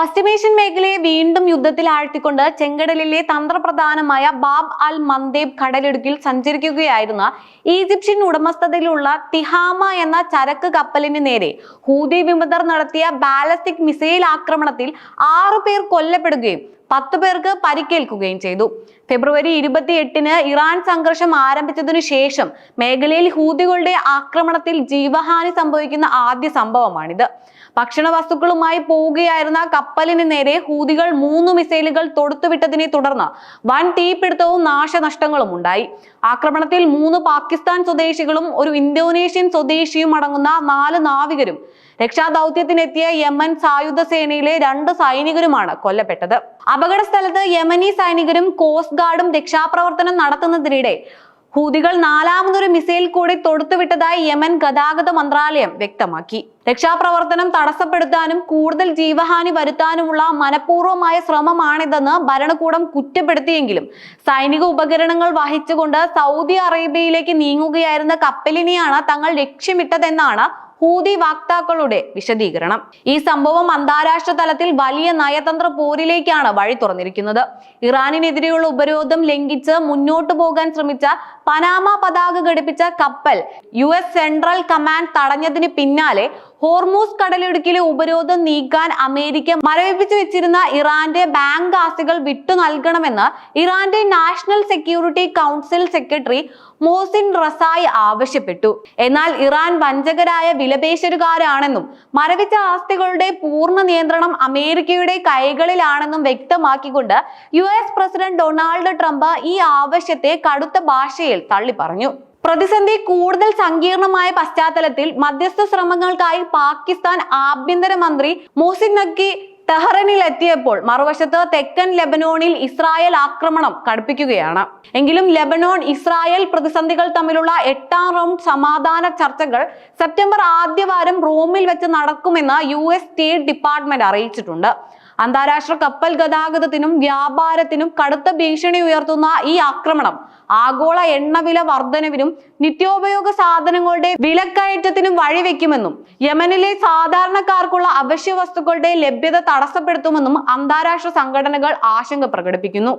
പശ്ചിമേഷ്യൻ മേഖലയെ വീണ്ടും യുദ്ധത്തിൽ ആഴ്ത്തിക്കൊണ്ട് ചെങ്കടലിലെ തന്ത്രപ്രധാനമായ ബാബ് അൽ മന്ദേബ് കടലിടുക്കിൽ സഞ്ചരിക്കുകയായിരുന്ന ഈജിപ്ഷ്യൻ ഉടമസ്ഥതയിലുള്ള തിഹാമ എന്ന ചരക്ക് കപ്പലിന് നേരെ ഹൂതി വിമതർ നടത്തിയ ബാലിസ്റ്റിക് മിസൈൽ ആക്രമണത്തിൽ 6 പേർ കൊല്ലപ്പെടുകയും 10 പേർക്ക് പരിക്കേൽക്കുകയും ചെയ്തു. ഫെബ്രുവരി 28-ന് ഇറാൻ സംഘർഷം ആരംഭിച്ചതിനു ശേഷം മേഖലയിൽ ഹൂതികളുടെ ആക്രമണത്തിൽ ജീവഹാനി സംഭവിക്കുന്ന ആദ്യ സംഭവമാണിത്. ഭക്ഷണ വസ്തുക്കളുമായി പോവുകയായിരുന്ന കപ്പലിന് നേരെ ഹൂതികൾ 3 മിസൈലുകൾ തൊടുത്തുവിട്ടതിനെ തുടർന്ന് വൻ തീപിടുത്തവും നാശനഷ്ടങ്ങളും ഉണ്ടായി. ആക്രമണത്തിൽ 3 പാകിസ്ഥാൻ സ്വദേശികളും ഒരു ഇന്തോനേഷ്യൻ സ്വദേശിയും അടങ്ങുന്ന 4 നാവികരും രക്ഷാദൌത്യത്തിനെത്തിയ യമൻ സായുധ സേനയിലെ 2 സൈനികരുമാണ് കൊല്ലപ്പെട്ടത്. അപകട സ്ഥലത്ത് യമനി സൈനികരും കോസ്റ്റ് ഗാർഡും രക്ഷാപ്രവർത്തനം നടത്തുന്നതിനിടെ ഹൂതികൾ 4മതൊരു മിസൈൽ കൂടി തൊടുത്തുവിട്ടതായി യമൻ ഗതാഗത മന്ത്രാലയം വ്യക്തമാക്കി. രക്ഷാപ്രവർത്തനം തടസ്സപ്പെടുത്താനും കൂടുതൽ ജീവഹാനി വരുത്താനുമുള്ള മനഃപൂർവ്വമായ ശ്രമമാണിതെന്ന് ഭരണകൂടം കുറ്റപ്പെടുത്തിയെങ്കിലും സൈനിക ഉപകരണങ്ങൾ വഹിച്ചുകൊണ്ട് സൗദി അറേബ്യയിലേക്ക് നീങ്ങുകയായിരുന്ന കപ്പലിനെയാണ് തങ്ങൾ ലക്ഷ്യമിട്ടതെന്നാണ് ഹൂതി വക്താക്കളുടെ വിശദീകരണം. ഈ സംഭവം അന്താരാഷ്ട്ര തലത്തിൽ വലിയ നയതന്ത്ര പോരിലേക്കാണ് വഴി തുറന്നിരിക്കുന്നത്. ഇറാനിനെതിരെയുള്ള ഉപരോധം ലംഘിച്ച് മുന്നോട്ടു പോകാൻ ശ്രമിച്ച പനാമ പതാക ഘടിപ്പിച്ച കപ്പൽ US സെൻട്രൽ കമാൻഡ് തടഞ്ഞതിന് പിന്നാലെ ഹോർമൂസ് കടലിടുക്കിലെ ഉപരോധം നീക്കാൻ അമേരിക്ക മരവിപ്പിച്ചു വെച്ചിരുന്ന ഇറാന്റെ ബാങ്ക് ആസ്തികൾ വിട്ടു നൽകണമെന്ന് ഇറാന്റെ national security council secretary Mohsin റസായി ആവശ്യപ്പെട്ടു. എന്നാൽ ഇറാൻ വഞ്ചകരായ വിലപേശലുകാരാണെന്നും മരവിച്ച ആസ്തികളുടെ പൂർണ്ണ നിയന്ത്രണം അമേരിക്കയുടെ കൈകളിലാണെന്നും വ്യക്തമാക്കിക്കൊണ്ട് US പ്രസിഡന്റ് ഡൊണാൾഡ് ട്രംപ് ഈ ആവശ്യത്തെ കടുത്ത ഭാഷയിൽ തള്ളി പറഞ്ഞു. പ്രതിസന്ധി കൂടുതൽ സങ്കീർണമായ പശ്ചാത്തലത്തിൽ മധ്യസ്ഥ ശ്രമങ്ങൾക്കായി പാകിസ്ഥാൻ ആഭ്യന്തരമന്ത്രി മോസിൻ നഖ്വി ടെഹ്റാനിൽ എത്തിയപ്പോൾ മറുവശത്ത് തെക്കൻ ലെബനോണിൽ ഇസ്രായേൽ ആക്രമണം കടുപ്പിക്കുകയാണ്. എങ്കിലും ലെബനോൺ ഇസ്രായേൽ പ്രതിസന്ധികൾ തമ്മിലുള്ള 8ാം റൗണ്ട് സമാധാന ചർച്ചകൾ സെപ്റ്റംബർ ആദ്യവാരം റോമിൽ വെച്ച് നടക്കുമെന്ന് US സ്റ്റേറ്റ് ഡിപ്പാർട്ട്മെന്റ് അറിയിച്ചിട്ടുണ്ട്. അന്താരാഷ്ട്ര കപ്പൽ ഗതാഗതത്തിനും വ്യാപാരത്തിനും കടുത്ത ഭീഷണി ഉയർത്തുന്ന ഈ ആക്രമണം ആഗോള എണ്ണവില വർധനവിനും നിത്യോപയോഗ സാധനങ്ങളുടെ വിലക്കയറ്റത്തിനും വഴിവെക്കുമെന്നും യമനിലെ സാധാരണക്കാർക്കുള്ള അവശ്യ വസ്തുക്കളുടെ ലഭ്യത തടസ്സപ്പെടുത്തുമെന്നും അന്താരാഷ്ട്ര സംഘടനകൾ ആശങ്ക പ്രകടിപ്പിക്കുന്നു.